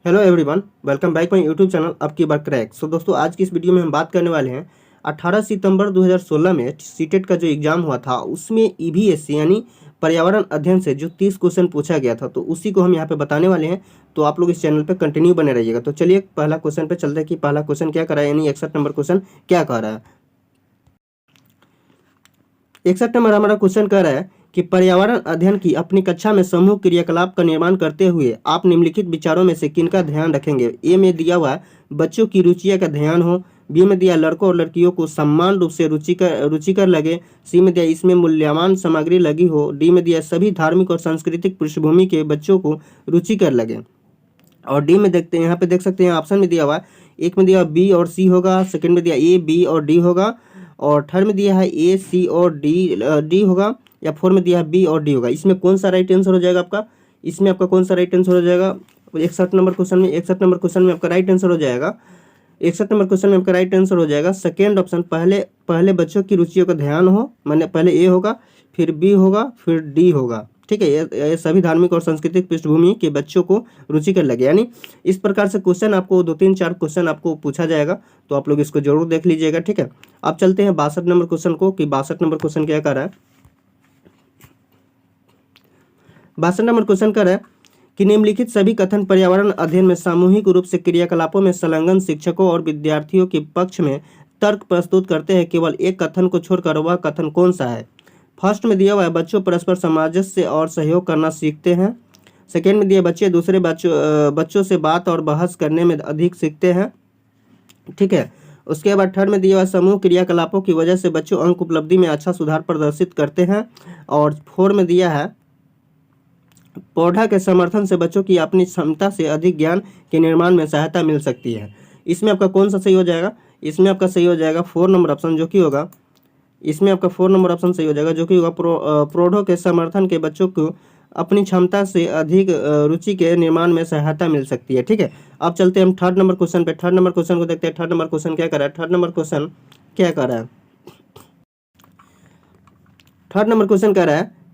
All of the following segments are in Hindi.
Hello everyone, welcome back my YouTube channel अब की बार क्रैक। सो दोस्तों, आज की इस वीडियो में हम बात करने वाले हैं 18 सितंबर 2016 में सीटेट का जो एग्जाम हुआ था उसमें ईवीएस यानी पर्यावरण अध्ययन से जो 30 क्वेश्चन पूछा गया था, तो उसी को हम यहाँ पे बताने वाले हैं। तो आप लोग इस चैनल पे कंटिन्यू बने रहिएगा। तो चलिए पहला क्वेश्चन पे चलते हैं कि पहला क्वेश्चन क्या करा है, यानी 61 नंबर क्वेश्चन क्या कह रहा है। 61 नंबर हमारा क्वेश्चन कह रहा है कि पर्यावरण अध्ययन की अपनी कक्षा में समूह क्रियाकलाप का निर्माण करते हुए आप निम्नलिखित विचारों में से किनका ध्यान रखेंगे। ए में दिया हुआ है बच्चों की रुचियां का ध्यान हो। बी में दिया लड़कों और लड़कियों को समान रूप से रुचिकर लगे। सी में दिया इसमें मूल्यवान सामग्री लगी हो। डी में दिया सभी धार्मिक और सांस्कृतिक पृष्ठभूमि के बच्चों को रुचिकर लगे। और डी में देखते हैं, यहाँ पे देख सकते हैं ऑप्शन में दिया हुआ है, एक में दिया बी और सी होगा, सेकंड में दिया ए बी और डी होगा, और थर्ड में दिया है ए सी और डी होगा, या फोर में दिया है बी और डी होगा। इसमें कौन सा राइट आंसर हो जाएगा आपका? इसमें आपका कौन सा राइट आंसर हो जाएगा? 61 नंबर क्वेश्चन में 61 नंबर क्वेश्चन में आपका राइट आंसर हो जाएगा 61 नंबर क्वेश्चन में आपका राइट आंसर हो जाएगा सेकेंड ऑप्शन। पहले पहले बच्चों की रुचियों का ध्यान हो, मैंने पहले ए होगा, फिर बी होगा, फिर डी होगा। ठीक है, ये सभी धार्मिक और सांस्कृतिक पृष्ठभूमि के बच्चों को रुचिकर लगे। यानी इस प्रकार से क्वेश्चन आपको 2-3-4 क्वेश्चन आपको पूछा जाएगा, तो आप लोग इसको जरूर देख लीजिएगा। ठीक है, अब चलते हैं 62 नंबर क्वेश्चन को कि 62 नंबर क्वेश्चन क्या कर रहा है। 62 नंबर क्वेश्चन कर रहा है कि निम्नलिखित सभी कथन पर्यावरण अध्ययन में सामूहिक रूप से क्रियाकलापों में संलग्न शिक्षकों और विद्यार्थियों के पक्ष में तर्क प्रस्तुत करते हैं। केवल एक कथन को छोड़कर वह कथन कौन सा है? फर्स्ट में दिया हुआ है बच्चों परस्पर सामंजस्य और सहयोग करना सीखते हैं। सेकेंड में दिया बच्चे दूसरे बच्चों से बात और बहस करने में अधिक सीखते हैं। ठीक है, उसके बाद थर्ड में दिया हुआ समूह क्रियाकलापों की वजह से बच्चों अंक उपलब्धि में अच्छा सुधार प्रदर्शित करते हैं। और फोर में दिया है पौधा के समर्थन से बच्चों की अपनी क्षमता से अधिक ज्ञान के निर्माण में सहायता मिल सकती है। इसमें आपका कौन सा सही हो जाएगा? इसमें आपका सही हो जाएगा 4 नंबर ऑप्शन, जो कि होगा इसमें आपका 4 नंबर ऑप्शन सही हो जाएगा, जो कि होगा पौधों के समर्थन के बच्चों को अपनी क्षमता से अधिक रुचि के निर्माण में सहायता मिल सकती है। ठीक है, अब चलते हैं हम थर्ड नंबर क्वेश्चन पे। थर्ड नंबर क्वेश्चन को देखते हैं। थर्ड नंबर क्वेश्चन क्या कर रहा है? थर्ड नंबर क्वेश्चन क्या कर रहा है? थर्ड नंबर क्वेश्चन कह रहा है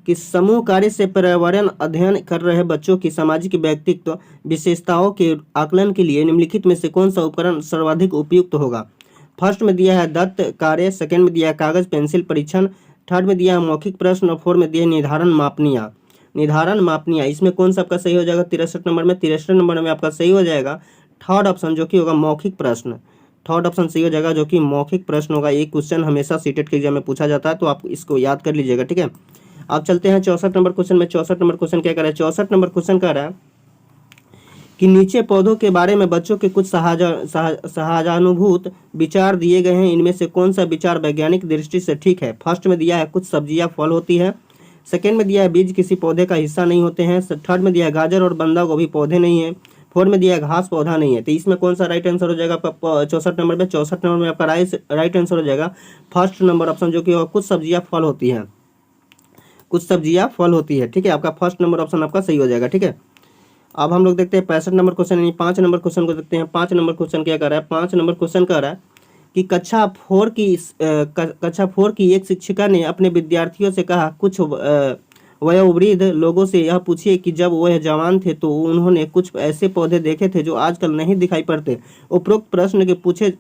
कि समूह कार्य से पर्यावरण अध्ययन कर रहे बच्चों की सामाजिक व्यक्तित्व विशेषताओं के आकलन के लिए निम्नलिखित में से कौन सा उपकरण सर्वाधिक उपयुक्त होगा? फर्स्ट में दिया है दत्त कार्य, सेकंड में दिया है कागज पेंसिल परीक्षण, थर्ड में दिया है मौखिक प्रश्न, और फोर्थ में दिया है निर्धारण मापनियाँ। इसमें कौन सा आपका सही हो जाएगा? 63 नंबर में 63 नंबर में आपका सही हो जाएगा थर्ड ऑप्शन, जो कि होगा मौखिक प्रश्न। थर्ड ऑप्शन सही हो जाएगा, जो कि मौखिक प्रश्न होगा। एक क्वेश्चन हमेशा सीटेट के एग्जाम में पूछा जाता है, तो आप इसको याद कर लीजिएगा। ठीक है, अब चलते हैं 64 नंबर क्वेश्चन में। 64 नंबर क्वेश्चन क्या कर रहा है? 64 नंबर क्वेश्चन कह रहा है कि नीचे पौधों के बारे में बच्चों के कुछ सहानुभूत विचार दिए गए हैं, इनमें से कौन सा विचार वैज्ञानिक दृष्टि से ठीक है? फर्स्ट में दिया है कुछ सब्जियां फल होती है, सेकेंड में दिया है बीज किसी पौधे का हिस्सा नहीं होते हैं, थर्ड में दिया है गाजर और बंदा गोभी पौधे नहीं है, फोर्थ में दिया है घास पौधा नहीं है। तो इसमें कौन सा राइट आंसर हो जाएगा आपका 64 नंबर में? 64 नंबर में आपका राइट आंसर हो जाएगा फर्स्ट नंबर ऑप्शन, जो कि कुछ सब्जियां फल होती हैं। कुछ सब्जियां फल होती है। ठीक है, आपका फर्स्ट नंबर ऑप्शन आपका सही हो जाएगा। ठीक है, अब हम लोग देखते हैं 65 नंबर क्वेश्चन, यानी 5 नंबर क्वेश्चन को देखते हैं। 5 नंबर क्वेश्चन क्या कर रहा है? 5 नंबर क्वेश्चन कह रहा है कि कक्षा 4 की एक शिक्षिका ने अपने विद्यार्थियों से कहा, कुछ वयोवृद्ध लोगों से यह पूछिए कि जब वह जवान थे तो उन्होंने कुछ ऐसे पौधे देखे थे जो आजकल नहीं दिखाई पड़ते। उपरोक्त प्रश्न के पूछे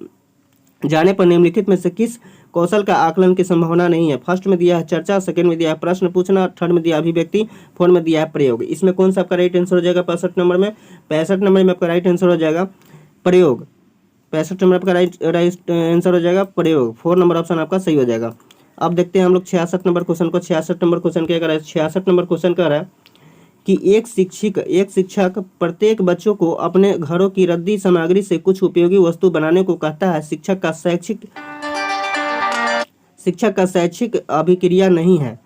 जाने पर निम्नलिखित में से किस कौशल का आकलन की संभावना नहीं है? फर्स्ट में दिया है चर्चा, सेकंड में दिया है प्रश्न पूछना, थर्ड में दिया अभिव्यक्ति, फोर्थ में दिया है प्रयोग। इसमें कौन सा आपका राइट आंसर हो जाएगा? 65 नंबर में 65 नंबर में आपका राइट आंसर हो जाएगा प्रयोग। 65 नंबर आपका राइट आंसर हो जाएगा प्रयोग। 4 नंबर ऑप्शन आपका सही हो जाएगा। अब देखते हैं हम लोग 66 नंबर क्वेश्चन को। 66 नंबर क्वेश्चन क्या कर रहा है? 66 नंबर क्वेश्चन कह रहा है कि एक शिक्षक प्रत्येक बच्चों को अपने घरों की रद्दी सामग्री से कुछ उपयोगी वस्तु बनाने को कहता है। शिक्षक का शैक्षिक अभिक्रिया नहीं है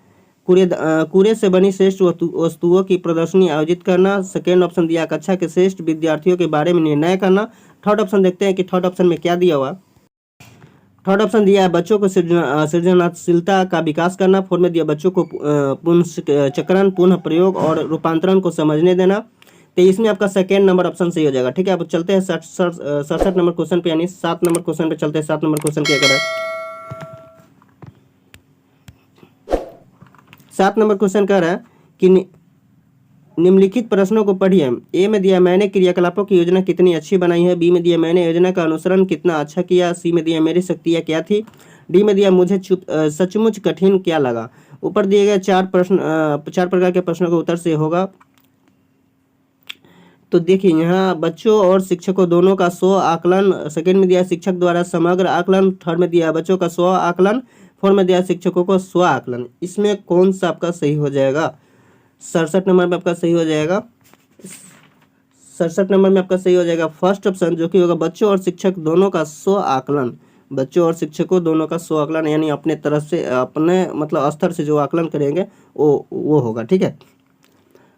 कूड़े से बनी श्रेष्ठ वस्तुओं की प्रदर्शनी आयोजित करना। सेकेंड ऑप्शन दिया कक्षा के श्रेष्ठ विद्यार्थियों के बारे में निर्णय करना। थर्ड ऑप्शन देखते हैं कि थर्ड ऑप्शन में क्या दिया हुआ। थर्ड ऑप्शन दिया है बच्चों को सृजनशीलता का विकास करना। फोर्थ में दिया बच्चों को पुनश्चक्रण, पुनः प्रयोग और रूपांतरण को समझने देना। तो इसमें आपका सेकेंड नंबर ऑप्शन सही हो जाएगा। ठीक है, अब चलते हैं 67 नंबर क्वेश्चन पे, यानी 7 नंबर क्वेश्चन पे चलते हैं। 7 नंबर क्वेश्चन क्या कर रहा है? 7 नंबर क्वेश्चन कह रहा है कि निम्नलिखित प्रश्नों को पढ़िए। ए में दिया मैंने क्रियाकलापों की योजना कितनी अच्छी बनाई है। बी में दिया मैंने योजना का अनुसरण कितना अच्छा किया। सी में दिया मेरी शक्तियाँ क्या थी। डी में दिया मुझे सचमुच कठिन क्या लगा। ऊपर दिए गए चार प्रकार के प्रश्नों का उत्तर से होगा। तो देखिए यहाँ बच्चों और शिक्षकों दोनों का स्व आकलन, सेकंड में दिया शिक्षक द्वारा समग्र आकलन, थर्ड में दिया बच्चों का स्व आकलन, फोर्थ में दिया शिक्षकों को स्व आकलन। इसमें कौन सा आपका सही हो जाएगा? 67 नंबर में आपका सही हो जाएगा, 67 नंबर में आपका सही हो जाएगा फर्स्ट ऑप्शन, जो कि होगा बच्चों और शिक्षक दोनों का स्व आकलन। बच्चों और शिक्षकों दोनों का स्व आकलन, यानी अपने तरफ से, अपने मतलब स्तर से जो आकलन करेंगे वो होगा। ठीक है,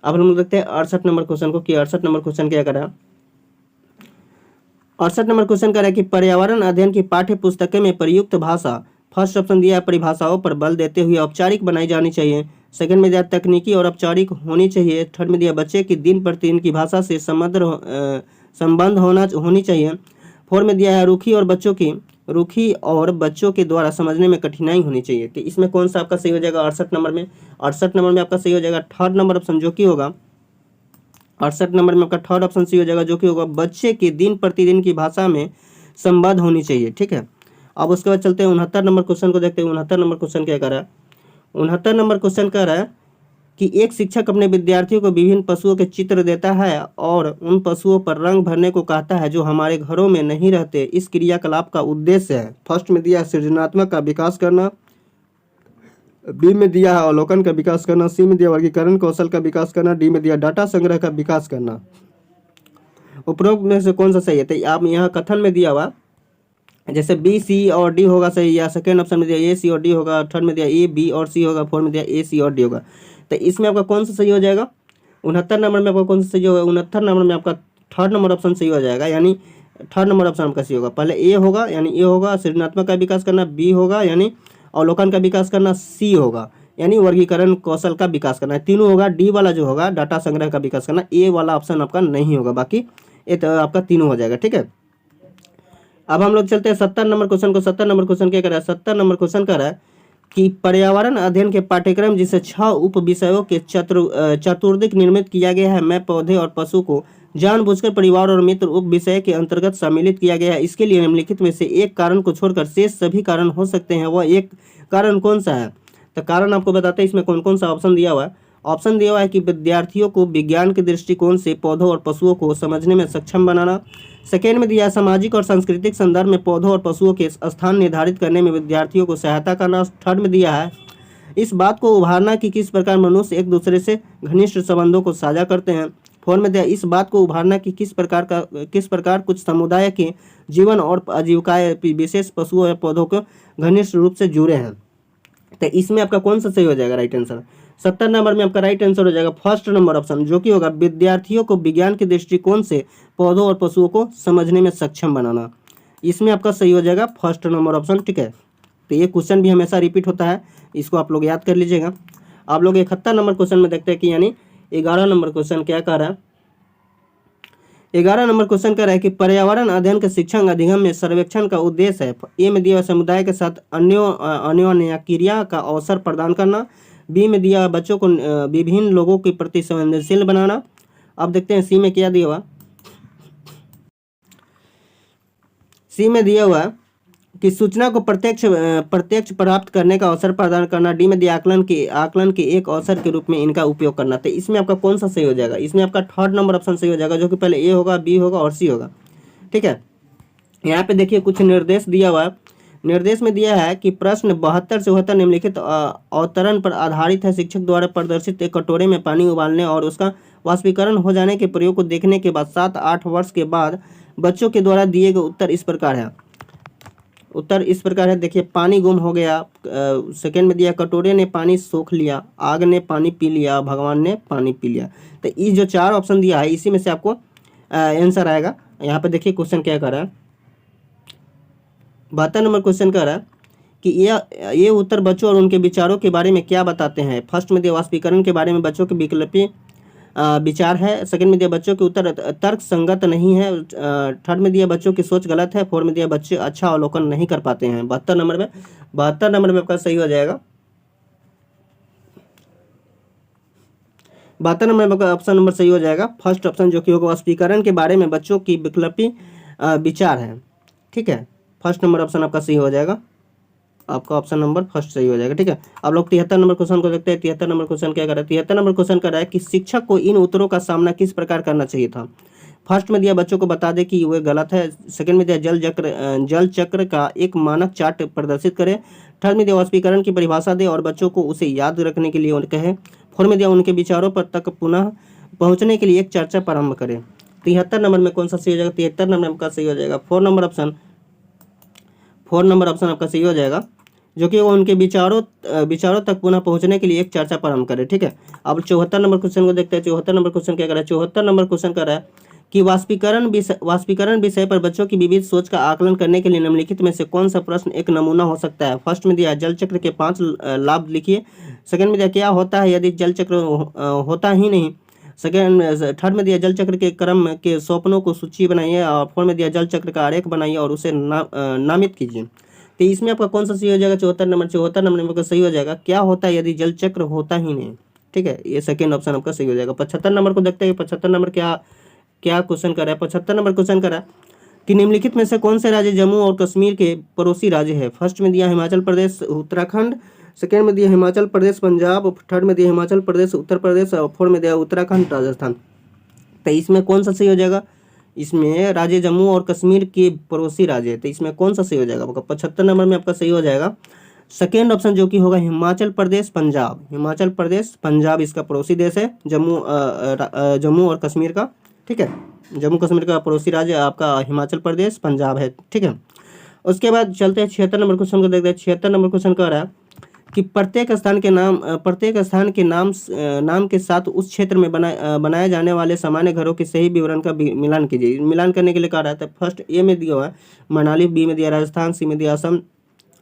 अब हम लोग देखते हैं 68 नंबर क्वेश्चन को कि 68 नंबर क्वेश्चन क्या करा। 68 नंबर क्वेश्चन करा कि पर्यावरण अध्ययन की पाठ्य पुस्तकें में प्रयुक्त भाषा, फर्स्ट ऑप्शन दिया है परिभाषाओं पर बल देते हुए औपचारिक बनाई जानी चाहिए। सेकंड में दिया तकनीकी और औपचारिक होनी चाहिए। थर्ड में दिया बच्चे की दिन प्रतिदिन की भाषा से संबंध होनी चाहिए। फोर्थ में दिया है रूखी और बच्चों के द्वारा समझने में कठिनाई होनी चाहिए। तो इसमें कौन सा आपका सही हो जाएगा? 68 नंबर में, 68 नंबर में आपका सही हो जाएगा थर्ड नंबर ऑप्शन, जो कि होगा 68 नंबर में आपका थर्ड ऑप्शन सही हो जाएगा, जो कि होगा बच्चे की दिन प्रतिदिन की भाषा में संवाद होनी चाहिए। ठीक है, अब उसके बाद चलते हैं 69 नंबर क्वेश्चन को देखते हैं। 69 नंबर क्वेश्चन क्या कर रहा है? 69 नंबर क्वेश्चन कह रहा है कि एक शिक्षक अपने विद्यार्थियों को विभिन्न पशुओं के चित्र देता है और उन पशुओं पर रंग भरने को कहता है जो हमारे घरों में नहीं रहते। इस क्रियाकलाप का उद्देश्य है, फर्स्ट में दिया सृजनात्मक का विकास करना, बी में दिया है अवलोकन का विकास करना, सी में दिया वर्गीकरण कौशल का विकास करना, डी में दिया डाटा संग्रह का विकास करना। उपरोक्त में से कौन सा सही है? तो आप यहाँ कथन में दिया हुआ जैसे बी सी और डी होगा सही, या सेकेंड ऑप्शन में दिया ए सी और डी होगा, थर्ड में दिया ए बी और सी होगा, फोर्थ में दिया ए सी और डी होगा। तो इसमें आपका कौन सा सही हो जाएगा? 69 नंबर में आपका कौन सा सही होगा? 69 नंबर में आपका थर्ड नंबर ऑप्शन सही हो जाएगा, यानी थर्ड नंबर ऑप्शन आपका सही होगा। पहले ए होगा, यानी ए होगा सृजनात्मक का विकास करना, बी होगा यानी अवलोकन का विकास करना, सी होगा यानी वर्गीकरण कौशल का विकास करना, तीनों होगा। डी वाला जो होगा डाटा संग्रह का विकास करना, ए वाला ऑप्शन आपका नहीं होगा, बाकी ये तो आपका तीनों हो जाएगा। ठीक है, अब हम लोग चलते हैं 70 नंबर क्वेश्चन को। 70 नंबर क्वेश्चन क्या कर रहा है? 70 नंबर क्वेश्चन कर रहा है कि पर्यावरण अध्ययन के पाठ्यक्रम जिसे 6 उप विषयों के चतुर्दिक निर्मित किया गया है, मैं पौधे और पशु को जानबूझकर परिवार और मित्र उप विषय के अंतर्गत सम्मिलित किया गया है। इसके लिए निम्नलिखित में से एक कारण को छोड़कर शेष सभी कारण हो सकते हैं, वह एक कारण कौन सा है? तो कारण आपको बताते हैं इसमें कौन कौन सा ऑप्शन दिया हुआ है। ऑप्शन दिया हुआ है कि विद्यार्थियों को विज्ञान के दृष्टिकोण से पौधों और पशुओं को समझने में सक्षम बनाना। सेकेंड में दिया सामाजिक और सांस्कृतिक संदर्भ में पौधों और पशुओं के स्थान निर्धारित करने में विद्यार्थियों को सहायता करना। थर्ड में दिया है इस बात को उभारना कि किस प्रकार मनुष्य एक दूसरे से घनिष्ठ संबंधों को साझा करते हैं। फोर्थ में दिया इस बात को उभारना कि किस प्रकार कुछ समुदाय के जीवन और आजीविकाएं विशेष पशुओं या पौधों को घनिष्ठ रूप से जुड़े हैं। तो इसमें आपका कौन सा सही हो जाएगा राइट आंसर? 70 नंबर में आपका राइट आंसर हो जाएगा फर्स्ट नंबर ऑप्शन, जो कि होगा विद्यार्थियों को विज्ञान के दृष्टिकोण से पौधों और पशुओं को समझने में सक्षम बनाना। इसमें आपका सही हो जाएगा फर्स्ट नंबर ऑप्शन। ठीक है, तो ये क्वेश्चन भी हमेशा रिपीट होता है, इसको आप लोग याद कर लीजिएगा। आप लोग 71 नंबर क्वेश्चन में देखते हैं कि यानी 11 नंबर क्वेश्चन क्या कह रहा है। 11 नंबर क्वेश्चन कह रहा है कि पर्यावरण अध्ययन के शिक्षण अधिगम में सर्वेक्षण का उद्देश्य है। ए में दिया समुदाय के साथ अन्योन्य क्रिया का अवसर प्रदान करना। बी में दिया बच्चों को विभिन्न लोगों के प्रति संवेदनशील बनाना। अब देखते हैं सी में क्या दिया हुआ। सी में दिया हुआ कि सूचना को प्रत्यक्ष प्राप्त करने का अवसर प्रदान करना। डी में दिया आकलन के एक अवसर के रूप में इनका उपयोग करना। तो इसमें आपका कौन सा सही हो जाएगा? इसमें आपका थर्ड नंबर ऑप्शन सही हो जाएगा, जो कि पहले ए होगा, बी होगा और सी होगा। ठीक है, यहाँ पे देखिए कुछ निर्देश दिया हुआ है। निर्देश में दिया है कि प्रश्न 72 से 72 निम्नलिखित अवतरण पर आधारित है। शिक्षक द्वारा प्रदर्शित एक कटोरे में पानी उबालने और उसका वाष्पीकरण हो जाने के प्रयोग को देखने के बाद 7-8 वर्ष के बाद बच्चों के द्वारा दिए गए उत्तर इस प्रकार है। उत्तर इस प्रकार है, देखिए पानी गुम हो गया। सेकंड में दिया कटोरे ने पानी सोख लिया, आग ने पानी पी लिया, भगवान ने पानी पी लिया। तो ये जो 4 ऑप्शन दिया है इसी में से आपको आंसर आएगा। यहाँ पे देखिए क्वेश्चन क्या कर रहा है। 72 नंबर क्वेश्चन कर रहा है कि ये उत्तर बच्चों और उनके विचारों के बारे में क्या बताते हैं। फर्स्ट में दिया वाष्पीकरण के बारे में बच्चों के विकल्पी विचार है। सेकंड में दिया बच्चों के उत्तर तर्क संगत नहीं है। थर्ड में दिया बच्चों की सोच गलत है। फोर्थ में दिया बच्चे अच्छा अवलोकन नहीं कर पाते हैं। 72 नंबर में आपका सही हो जाएगा। 72 नंबर का ऑप्शन नंबर सही हो जाएगा फर्स्ट ऑप्शन, जो कि होगा वाष्पीकरण के बारे में बच्चों की वैकल्पिक विचार है। ठीक है, फर्स्ट नंबर ऑप्शन आपका सही हो जाएगा, आपका ऑप्शन नंबर फर्स्ट सही हो जाएगा। ठीक है, आप लोग 73 नंबर क्वेश्चन को देखते हैं। 73 नंबर क्वेश्चन क्या कर रहा है? 73 नंबर क्वेश्चन कर रहा है कि शिक्षक को इन उत्तरों का सामना किस प्रकार करना चाहिए था। फर्स्ट में दिया बच्चों को बता दे कि वह गलत है। सेकंड में दिया जल चक्र का एक मानक चार्ट प्रदर्शित करें। थर्ड में दिया वाष्पीकरण की परिभाषा दे और बच्चों को उसे याद रखने के लिए कहे। फोर्थ में दिया उनके विचारों पर तक पुनः पहुंचने के लिए एक चर्चा प्रारंभ करें। 73 नंबर में कौन सा सही हो जाएगा? 73 नंबर का सही हो जाएगा 4 नंबर ऑप्शन आपका सही हो जाएगा, जो कि वो उनके विचारों तक पुनः पहुंचने के लिए एक चर्चा प्रारंभ करें। ठीक है, अब 74 नंबर क्वेश्चन को देखते हैं। 74 नंबर क्वेश्चन क्या कर रहा है? 74 नंबर क्वेश्चन कर रहा है कि वाष्पीकरण विषय पर बच्चों की विविध सोच का आकलन करने के लिए निम्नलिखित में से कौन सा प्रश्न एक नमूना हो सकता है। फर्स्ट में दिया जल चक्र के 5 लाभ लिखिए। सेकंड में दिया क्या होता है यदि जल चक्र होता ही नहीं। थर्ड में दिया जल चक्र के क्रम के स्वप्नों को सूची बनाइए। और फोर्थ में दिया जल चक्र का आरेख बनाइए और उसे नामित कीजिए। तो इसमें आपका कौन सा सही हो जाएगा? 74 नंबर का सही हो जाएगा क्या होता है यदि जल चक्र होता ही नहीं। ठीक है, ये सेकेंड ऑप्शन आपका सही हो जाएगा। 75 नंबर को देखते हैं। 75 नंबर क्या क्वेश्चन कर रहा है? 75 नंबर क्वेश्चन कर रहा है कि निम्नलिखित में से कौन से राज्य जम्मू और कश्मीर के पड़ोसी राज्य है। फर्स्ट में दिया हिमाचल प्रदेश उत्तराखंड, सेकेंड में दिया हिमाचल प्रदेश पंजाब, थर्ड में दिया हिमाचल प्रदेश उत्तर प्रदेश और फोर्थ में दिया उत्तराखंड राजस्थान। तो इसमें कौन सा सही हो जाएगा? इसमें राज्य जम्मू और कश्मीर के पड़ोसी राज्य है, तो इसमें कौन सा सही हो जाएगा? आपका 75 नंबर में आपका सही हो जाएगा सेकेंड ऑप्शन, जो कि होगा हिमाचल प्रदेश पंजाब। हिमाचल प्रदेश पंजाब इसका पड़ोसी देश है, जम्मू और कश्मीर का। ठीक है, जम्मू कश्मीर का पड़ोसी राज्य आपका हिमाचल प्रदेश पंजाब है। ठीक है, उसके बाद चलते हैं 76 नंबर क्वेश्चन को देखते हैं। 76 नंबर क्वेश्चन कह रहा है कि प्रत्येक स्थान के नाम के साथ उस क्षेत्र में बनाए जाने वाले सामान्य घरों के सही विवरण का मिलान कीजिए। मिलान करने के लिए कहा रहा है। फर्स्ट ए में दिया हुआ है मनाली, बी में दिया राजस्थान, सी में दिया असम,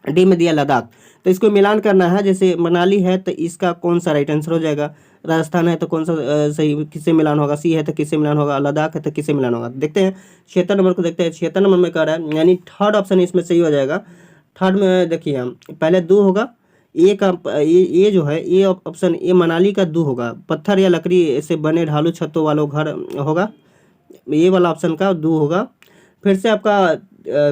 डी में दिया लद्दाख। तो इसको मिलान करना है। जैसे मनाली है तो इसका कौन सा राइट आंसर हो जाएगा? राजस्थान है तो कौन सा सही किससे मिलान होगा? सी है तो किससे मिलान होगा? लद्दाख है तो किससे मिलान होगा? देखते हैं 76 नंबर को देखते हैं। 76 नंबर में कह रहा है यानी थर्ड ऑप्शन इसमें सही हो जाएगा। थर्ड में देखिए हम पहले दो होगा ए का, ये जो है ये ऑप्शन ए मनाली का दो होगा। पत्थर या लकड़ी से बने ढालू छतों वालों घर होगा, ये वाला ऑप्शन का दो होगा। फिर से आपका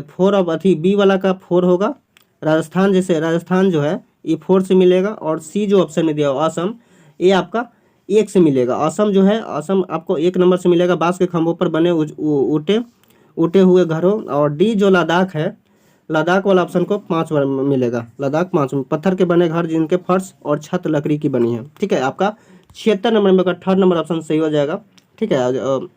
फोर ऑफ अथी बी वाला का फोर होगा। राजस्थान, जैसे राजस्थान जो है ये फोर से मिलेगा। और सी जो ऑप्शन में दिया असम, ये आपका एक से मिलेगा। असम जो है असम आपको एक नंबर से मिलेगा, बांस के खंभों पर बने उठे हुए घरों। और डी जो लद्दाख है, लद्दाख वाला ऑप्शन को 5 बार मिलेगा। लद्दाख 5 पत्थर के बने घर जिनके फर्श और छत लकड़ी की बनी है। ठीक है, आपका 76 नंबर में का थर्ड नंबर ऑप्शन सही हो जाएगा। ठीक है,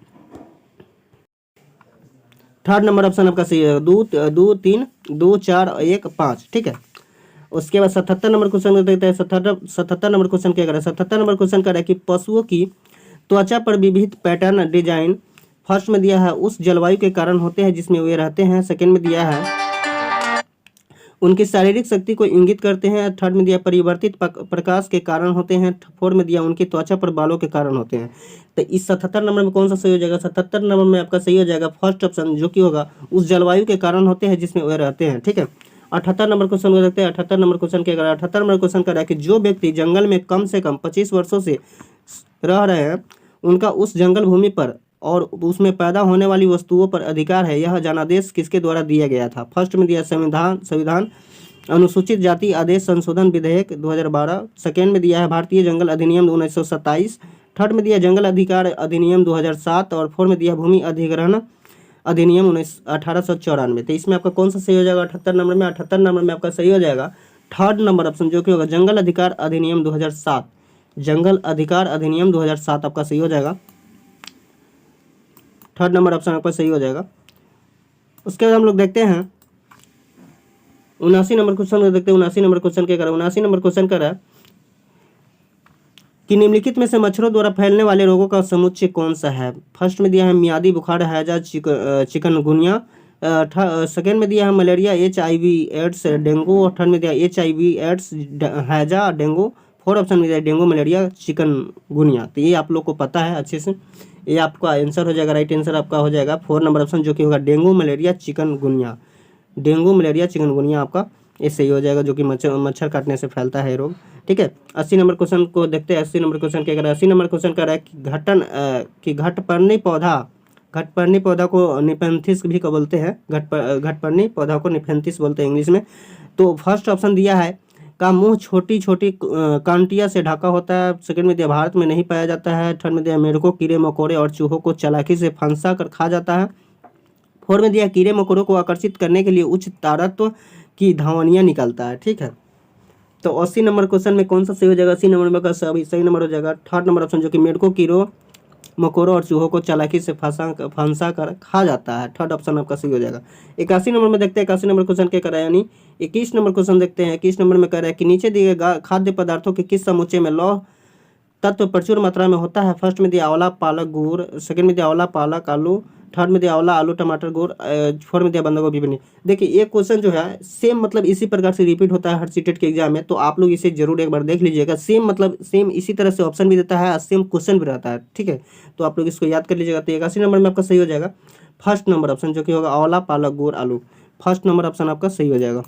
थर्ड नंबर ऑप्शन आपका सही है। 2 3 2 4 1 5। ठीक है, उसके बाद 77 नंबर क्वेश्चन देखते हैं। 77 नंबर क्वेश्चन क्या कर रहा है? 77 नंबर क्वेश्चन कर रहा है कि पशुओं की त्वचा पर विविध पैटर्न डिजाइन फर्स्ट में दिया है उस जलवायु के कारण होते हैं जिसमें वे रहते हैं। सेकंड में दिया है उनकी शारीरिक शक्ति को इंगित करते हैं। थर्ड में दिया परिवर्तित प्रकाश के कारण होते हैं। फोर्थ में दिया उनकी त्वचा पर बालों के कारण होते हैं। तो इस 77 नंबर में कौन सा सही हो जाएगा? 77 नंबर में आपका सही हो जाएगा फर्स्ट ऑप्शन, जो कि होगा उस जलवायु के कारण होते हैं जिसमें वे रहते हैं। ठीक है, 78 नंबर क्वेश्चन को देखते हैं। 78 नंबर क्वेश्चन क्या कर रहा है? 78 नंबर क्वेश्चन कर रहा है कि जो व्यक्ति जंगल में कम से कम 25 वर्षों से रह रहे हैं उनका उस जंगल भूमि पर और उसमें पैदा होने वाली वस्तुओं पर अधिकार है। यह जनादेश किसके द्वारा दिया गया था? फर्स्ट में दिया संविधान अनुसूचित जाति आदेश संशोधन विधेयक 2012। सेकेंड में दिया है भारतीय जंगल अधिनियम 1927। थर्ड में दिया जंगल अधिकार अधिनियम 2007 और फोर्थ में दिया भूमि अधिग्रहण अधिनियम 1894। तो इसमें आपका कौन सा सही हो जाएगा? 78 नंबर में 78 नंबर में आपका सही हो जाएगा थर्ड नंबर ऑप्शन, जो कि होगा जंगल अधिकार अधिनियम 2007। जंगल अधिकार अधिनियम 2007 आपका सही हो जाएगा। थर्ड नंबर ऑप्शन आपका सही हो जाएगा। उसके बाद हम लोग देखते हैं 79 नंबर क्वेश्चन देखते हैं। 79 नंबर क्वेश्चन क्या कर रहा है? 79 नंबर क्वेश्चन कर रहा है कि निम्नलिखित में से मच्छरों द्वारा फैलने वाले रोगों का समुच्चय कौन सा है? फर्स्ट में दिया है मियादी बुखार, हैजा, चिकनगुनिया। सेकेंड में दिया है मलेरिया, HIV एड्स, डेंगू। और थर्ड में दिया HIV एड्स, हैजा, डेंगू। फोर्थ ऑप्शन में दिया डेंगू, मलेरिया, चिकनगुनिया। तो ये आप लोग को पता है अच्छे से, ये आपका आंसर हो जाएगा। राइट आंसर आपका हो जाएगा 4 नंबर ऑप्शन, जो कि होगा dengue, malaria, chikungunya. Dengue, malaria, chikungunya आपका ये सही हो जाएगा, जो कि मच्छर काटने से फैलता है ये रोग। ठीक है, 80 नंबर क्वेश्चन को देखते हैं। 80 नंबर क्वेश्चन क्या कर रहा है? 80 नंबर क्वेश्चन कर रहा है कि घटपर्णी पौधा को निपेंथिस भी को बोलते हैं। घटपर्णी पौधा को निपेंथिस बोलते हैं इंग्लिश में। तो फर्स्ट ऑप्शन दिया है का मुंह छोटी छोटी कांटिया से ढका होता है। सेकंड में दिया भारत में नहीं पाया जाता है। थर्ड में दिया मेढकों, कीड़े मकोड़े और चूहों को चालाकी से फंसा कर खा जाता है। फोर में दिया कीड़े मकोड़ों को आकर्षित करने के लिए उच्च तारत्व की धमनियां निकालता है। ठीक है, तो 80 नंबर क्वेश्चन में कौन सा सही हो जाएगा? 80 नंबर में का सही नंबर हो जाएगा थर्ड नंबर ऑप्शन, जो कि मेढकों, कीड़ों मकोड़ों और चूहों को चालाकी से फंसा कर खा जाता है। थर्ड ऑप्शन आपका सही हो जाएगा। 81 नंबर में देखते हैं 81 नंबर क्वेश्चन क्या कर रहा है, यानी 21 नंबर क्वेश्चन देखते हैं। 21 नंबर में कह रहा है कि नीचे दिए गए खाद्य पदार्थों के किस समुच्चय में लौह तत्व प्रचुर मात्रा में होता है? फर्स्ट में दिया आंवला, पालक, गुड़। सेकंड में दिया आंवला, पालक, आलू। थर्ड में दिया आंवला, आलू, टमाटर, गुड़। फोर्थ में दिया बंद गोभी, भिंडी। देखिए ये क्वेश्चन जो है सेम मतलब इसी प्रकार से रिपीट होता है हर सीटेट के एग्जाम में, तो आप लोग इसे जरूर एक बार देख लीजिएगा। सेम मतलब सेम इसी तरह से ऑप्शन भी देता है और सेम क्वेश्चन भी रहता है। ठीक है, तो आप लोग इसको याद कर लीजिएगा। तो 81 नंबर में आपका सही हो जाएगा फर्स्ट नंबर ऑप्शन, जो कि होगा आंवला, पालक, गुड़, आलू। फर्स्ट नंबर ऑप्शन आपका सही हो जाएगा।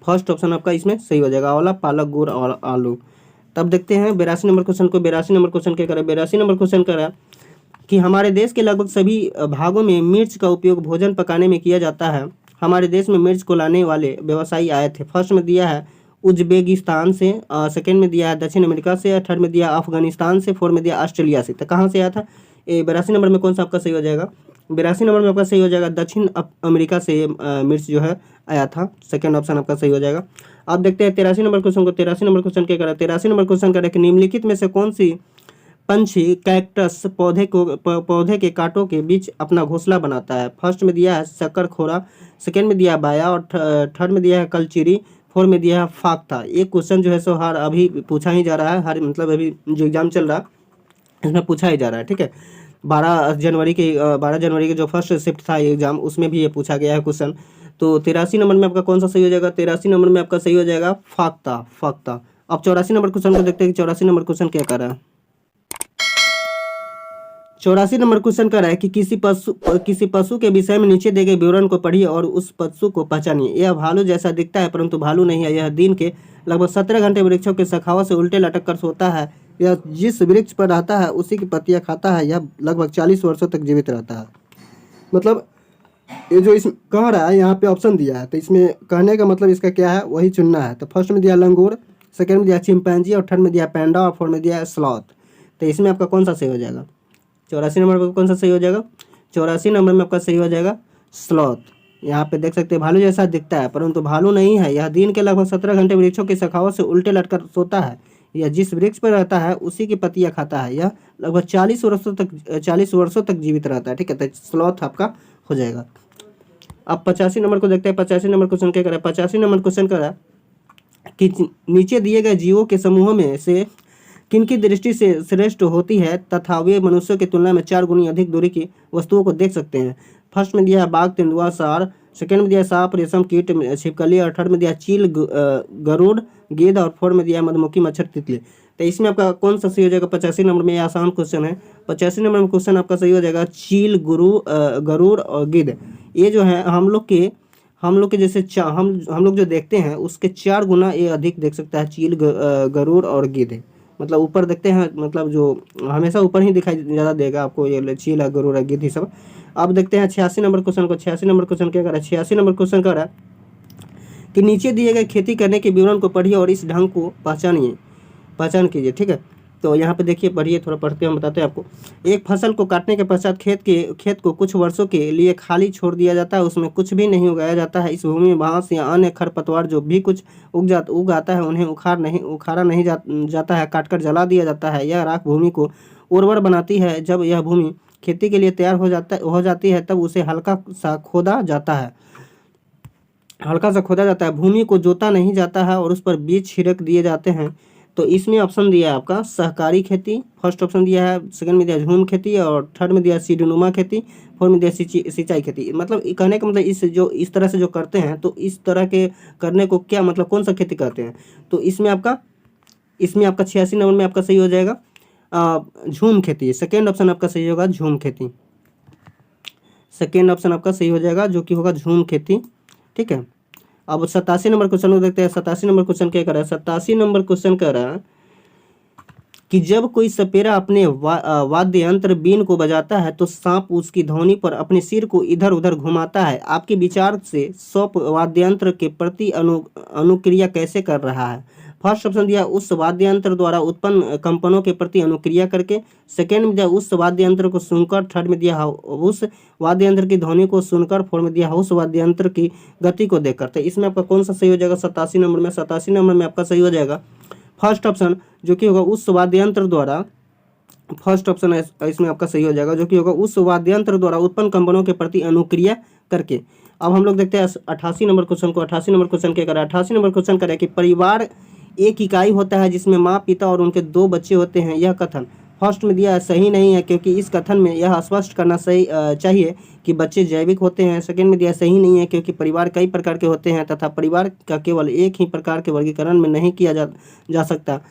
फर्स्ट ऑप्शन आपका इसमें सही हो जाएगा, आंवला, पालक, गुड़ और आलू। तब देखते हैं 82 नंबर क्वेश्चन को। 82 नंबर क्वेश्चन क्या करें? 82 नंबर क्वेश्चन करा कि हमारे देश के लगभग सभी भागों में मिर्च का उपयोग भोजन पकाने में किया जाता है। हमारे देश में मिर्च को लाने वाले व्यवसायी आए थे। फर्स्ट में दिया है उज्बेकिस्तान से, सेकंड में दिया है दक्षिण अमेरिका से, थर्ड में दिया अफगानिस्तान से, फोर्थ में दिया ऑस्ट्रेलिया से। तो कहाँ से आया था? 82 नंबर में कौन सा आपका सही हो जाएगा? 82 नंबर में आपका सही हो जाएगा दक्षिण अमेरिका से मिर्च जो है आया था। सेकंड ऑप्शन आपका सही हो जाएगा। अब देखते हैं 83 नंबर क्वेश्चन को। 83 नंबर क्वेश्चन क्या करा? 83 नंबर क्वेश्चन करा कि निम्नलिखित में से कौन सी पंछी कैक्टस पौधे के कांटों के बीच अपना घोंसला बनाता है? फर्स्ट में दिया है शक्करखोरा, सेकंड में दिया है बाया और थर्ड में दिया है कलचीरी, फोर्थ में दिया है फाख्ता। ये क्वेश्चन जो है सो हर अभी पूछा ही जा रहा है, हर मतलब अभी जो एग्जाम चल रहा है इसमें पूछा ही जा रहा है। ठीक है, 12 जनवरी के जो फर्स्ट शिफ्ट था एग्जाम उसमें भी ये पूछा गया है क्वेश्चन। तो 83 नंबर में आपका कौन सा सही हो जाएगा? 83 नंबर में आपका सही हो जाएगा फाख्ता। अब 84 नंबर क्वेश्चन को देखते हैं कि 84 नंबर क्वेश्चन क्या कर रहा है। 84 नंबर क्वेश्चन कर रहा है कि किसी पशु के विषय में नीचे दिए गए विवरण को पढ़िए और उस पशु को पहचानिए। यह भालू जैसा दिखता है परंतु भालू नहीं है। यह दिन के लगभग 17 घंटे वृक्षों के शाखाओं से उल्टे लटक कर सोता है। यह जिस वृक्ष पर रहता है उसी की पत्तियां खाता है। यह लगभग 40 वर्षों तक जीवित रहता है। मतलब ये जो इस कह रहा है यहाँ पे ऑप्शन दिया है, तो इसमें कहने का मतलब इसका क्या है वही चुनना है। तो फर्स्ट में दिया लंगूर, सेकंड में दिया चिंपैंजी और थर्ड में दिया पैंडा और फोर्थ में दिया स्लॉथ। तो इसमें आपका कौन सा सही हो जाएगा? 84 नंबर पर कौन सा सही हो जाएगा? 84 नंबर में आपका सही हो जाएगा स्लॉथ। यहाँ पे देख सकते हैं भालू जैसा दिखता है परंतु भालू नहीं है। यह दिन के लगभग 17 घंटे वृक्षों की शाखाओं से उल्टे लटकर सोता है। यह जिस वृक्ष पर रहता है उसी की पत्तियां खाता है। यह लगभग 40 वर्षों तक जीवित रहता है। ठीक है, तो स्लॉथ आपका हो जाएगा। अब 85 नंबर को देखते हैं। 85 नंबर क्वेश्चन क्या करा? 85 नंबर क्वेश्चन करा कि नीचे दिए गए जीवों के समूहों में से किनकी दृष्टि से श्रेष्ठ होती है तथा वे मनुष्यों की तुलना में 4 गुनी अधिक दूरी की वस्तुओं को देख सकते हैं? फर्स्ट में दिया है बाघ, तेंदुआ, सार, सेकंड में दिया है सांप, रेशम कीट, छिपकली और थर्ड में दिया है चील, गरुड़, गिद्ध और फोर्थ में दिया है मधुमक्खी, मच्छर, तितली। तो इसमें आपका कौन सा सही हो जाएगा? 85 नंबर में, यह आसान क्वेश्चन है। 85 नंबर में क्वेश्चन आपका सही हो जाएगा चील, गरुड़ और गिद्ध। ये जो है हम लोग के जैसे हम लोग जो देखते हैं उसके 4 गुना ये अधिक देख सकता है चील, गरुड़ और गिद्ध। मतलब ऊपर देखते हैं, मतलब जो हमेशा ऊपर ही दिखाई ज़्यादा देगा आपको ये चील, गरुड़, गिद्ध ही सब। अब देखते हैं 86 नंबर क्वेश्चन को। 86 नंबर क्वेश्चन क्या कर रहा है? 86 नंबर क्वेश्चन कर रहा है कि नीचे दिए गए खेती करने के विवरण को पढ़िए और इस ढंग को पहचान कीजिए। ठीक है, तो यहाँ पे देखिए, पढ़िए, थोड़ा पढ़ते हम बताते हैं आपको। एक फसल को काटने के पश्चात खेत को कुछ वर्षों के लिए खाली छोड़ दिया जाता है। उसमें कुछ भी नहीं उगाया जाता है। इस भूमि में बांस या अन्य खरपतवार जो भी कुछ उग आता है उन्हें उखाड़ा नहीं जाता है, काटकर जला दिया जाता है। यह राख भूमि को उर्वर बनाती है। जब यह भूमि खेती के लिए तैयार हो जाती है तब उसे हल्का सा खोदा जाता है। भूमि को जोता नहीं जाता है और उस पर बीज छिड़क दिए जाते हैं। तो इसमें ऑप्शन दिया है आपका सहकारी खेती, फर्स्ट ऑप्शन दिया है, सेकंड में दिया झूम खेती और थर्ड में दिया सीढ़ीनुमा खेती, फोर्थ में दिया सिंचाई खेती। मतलब कहने का मतलब इस तरह से जो करते हैं तो इस तरह के करने को क्या मतलब कौन सा खेती करते हैं? तो इसमें आपका 86 नंबर में आपका सही हो जाएगा झूम खेती। सेकेंड ऑप्शन आपका सही होगा झूम खेती। सेकेंड ऑप्शन आपका सही हो जाएगा जो कि होगा झूम खेती। ठीक है, अब 87 नंबर क्वेश्चन को देखते हैं। 87 नंबर क्वेश्चन क्या कर रहा है? 87 नंबर क्वेश्चन कह रहा है कि जब कोई सपेरा अपने वाद्य यंत्र बीन को बजाता है तो सांप उसकी ध्वनि पर अपने सिर को इधर उधर घुमाता है। आपके विचार से सांप वाद्य यंत्र के प्रति अनुक्रिया कैसे कर रहा है? फर्स्ट ऑप्शन दिया उस वाद्य यंत्र द्वारा उत्पन्न कंपनों के प्रति अनुक्रिया करके, सेकेंड में दिया उस वाद्य यंत्र को सुनकर, थर्ड में दिया उस वाद्य यंत्र की ध्वनि को सुनकर, फोर्थ में दिया उस वाद्य यंत्र की गति को देखकर। तो इसमें आपका कौन सा सही हो जाएगा? 87 नंबर में 87 नंबर में आपका सही हो जाएगा फर्स्ट ऑप्शन, जो कि होगा उस वाद्य यंत्र द्वारा। फर्स्ट ऑप्शन इसमें आपका सही हो जाएगा, जो कि होगा उस वाद्य यंत्र द्वारा उत्पन्न कंपनों के प्रति अनुक्रिया करके। अब हम लोग देखते हैं 88 नंबर क्वेश्चन को। 88 नंबर क्वेश्चन क्या कर रहा है? 88 नंबर क्वेश्चन कर रहा है कि परिवार एक इकाई होता है जिसमें माँ, पिता और उनके 2 बच्चे होते हैं। यह कथन फर्स्ट में दिया है सही नहीं है, क्योंकि इस कथन में यह स्पष्ट करना सही चाहिए कि बच्चे जैविक होते हैं। सेकंड में दिया सही नहीं है, क्योंकि परिवार कई प्रकार के होते हैं तथा परिवार का केवल एक ही प्रकार के वर्गीकरण में नहीं किया जा सकता।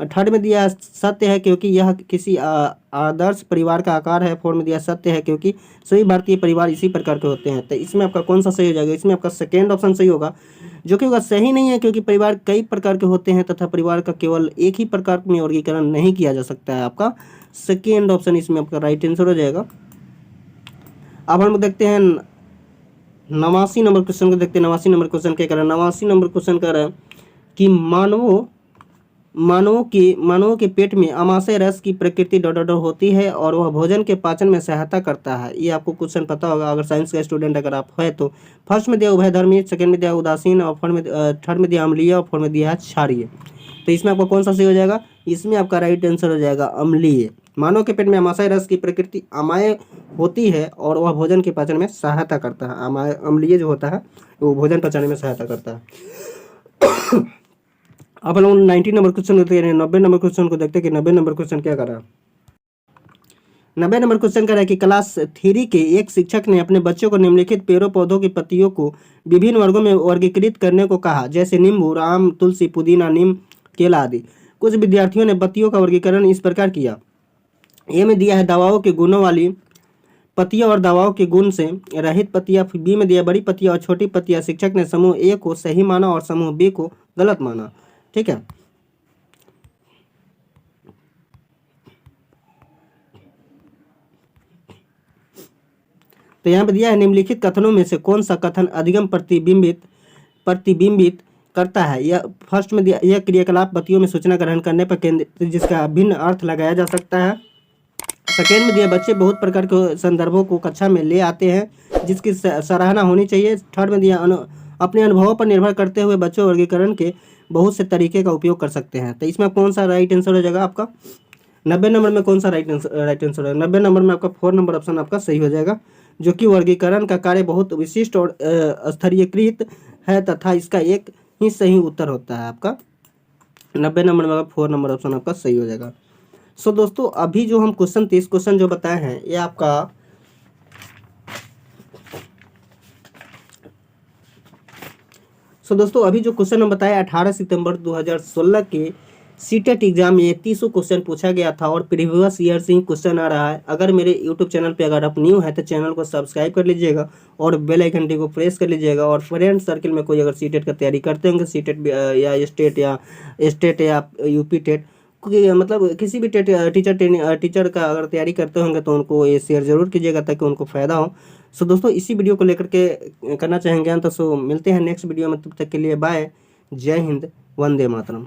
थर्ड में दिया सत्य है, क्योंकि यह किसी आदर्श परिवार का आकार है। फोर्थ में दिया सत्य है, क्योंकि सभी भारतीय परिवार इसी प्रकार के होते हैं। तो इसमें आपका कौन सा सही हो जाएगा? इसमें आपका सेकेंड ऑप्शन सही होगा, जो कि होगा सही नहीं है, क्योंकि परिवार कई प्रकार के होते हैं तथा परिवार का केवल एक ही प्रकार में वर्गीकरण नहीं किया जा सकता है। आपका सेकेंड ऑप्शन इसमें आपका राइट आंसर हो जाएगा। अब हम देखते हैं 89 नंबर क्वेश्चन को देखते हैं। 89 नंबर क्वेश्चन क्या कर रहा है? 89 नंबर क्वेश्चन कर रहा है कि मानवों के पेट में अमाशय रस की प्रकृति डॉट होती है और वह भोजन के पाचन में सहायता करता है। ये आपको क्वेश्चन पता होगा अगर साइंस का स्टूडेंट अगर आप है तो। फर्स्ट में दिया उभयधर्मी, सेकंड में दिया उदासीन और थर्ड में दिया अम्लीय और फोर्थ में दिया है क्षारीय। तो इसमें आपको कौन सा सही हो जाएगा? इसमें आपका राइट आंसर हो जाएगा अम्लीय। मानव के पेट में अमाशय रस की प्रकृति अमाय होती है और वह भोजन के पाचन में सहायता करता है। अम्लीय जो होता है वो भोजन पचाने में सहायता करता है। अब हम लोग 90 नंबर क्वेश्चन देखते हैं। 90 नंबर क्वेश्चन को देखते हैं कि 90 नंबर क्वेश्चन क्या कर रहा है? 90 नंबर क्वेश्चन कर रहा है कि क्लास 3 के एक शिक्षक ने अपने बच्चों को निम्नलिखित पेड़ों पौधों की पत्तियों को विभिन्न वर्गों में वर्गीकृत करने को कहा, जैसे नींबू, आम, तुलसी, पुदीना, नीम, केला आदि। कुछ विद्यार्थियों ने पत्तियों का वर्गीकरण इस प्रकार किया। ए में दिया है दवाओं के गुणों वाली पत्तियां और दवाओं के गुण से रहित पत्तियां। बी में दिया बड़ी पत्तियां और छोटी पत्तियां। शिक्षक ने समूह ए को सही माना और समूह बी को गलत माना। ठीक है, तो यहाँ पे दिया है निम्नलिखित कथनों में से कौन सा कथन अधिगम प्रतिबिंबित करता है? यह फर्स्ट में दिया यह क्रियाकलाप पत्तियों में सूचना ग्रहण करने पर केंद्रित जिसका भिन्न अर्थ लगाया जा सकता है। सेकेंड में दिया बच्चे बहुत प्रकार के संदर्भों को कक्षा में ले आते हैं जिसकी सराहना होनी चाहिए। थर्ड में दिया अपने अनुभवों पर निर्भर करते हुए बच्चों वर्गीकरण के बहुत से तरीके का उपयोग कर सकते हैं। तो इसमें कौन सा राइट आंसर हो जाएगा आपका? 90 नंबर में कौन सा राइट आंसर है? 90 नंबर में आपका 4 नंबर ऑप्शन आपका सही हो जाएगा, जो कि वर्गीकरण का कार्य बहुत विशिष्ट और स्तरीयकृत है तथा इसका एक ही सही उत्तर होता है। आपका 90 नंबर में 4 नंबर ऑप्शन आपका सही हो जाएगा। सो दोस्तों अभी जो हम क्वेश्चन 30 क्वेश्चन जो बताए हैं ये आपका दोस्तों अभी जो क्वेश्चन हम बताए 18 सितंबर 2016 के सीटेट एग्जाम में 30 क्वेश्चन पूछा गया था और प्रीवियस ईयर से ही क्वेश्चन आ रहा है। अगर मेरे यूट्यूब चैनल पे अगर आप न्यू है तो चैनल को सब्सक्राइब कर लीजिएगा और बेल आइकन को प्रेस कर लीजिएगा। और फ्रेंड सर्कल में कोई अगर सीटेट का तैयारी करते होंगे, सीटेट या स्टेट या यूपी टेट, मतलब किसी भी टीचर का अगर तैयारी करते होंगे तो उनको ये शेयर जरूर कीजिएगा ताकि उनको फ़ायदा हो। सो दोस्तों इसी वीडियो को लेकर के करना चाहेंगे तो मिलते हैं नेक्स्ट वीडियो में। तब तक के लिए बाय, जय हिंद, वंदे मातरम।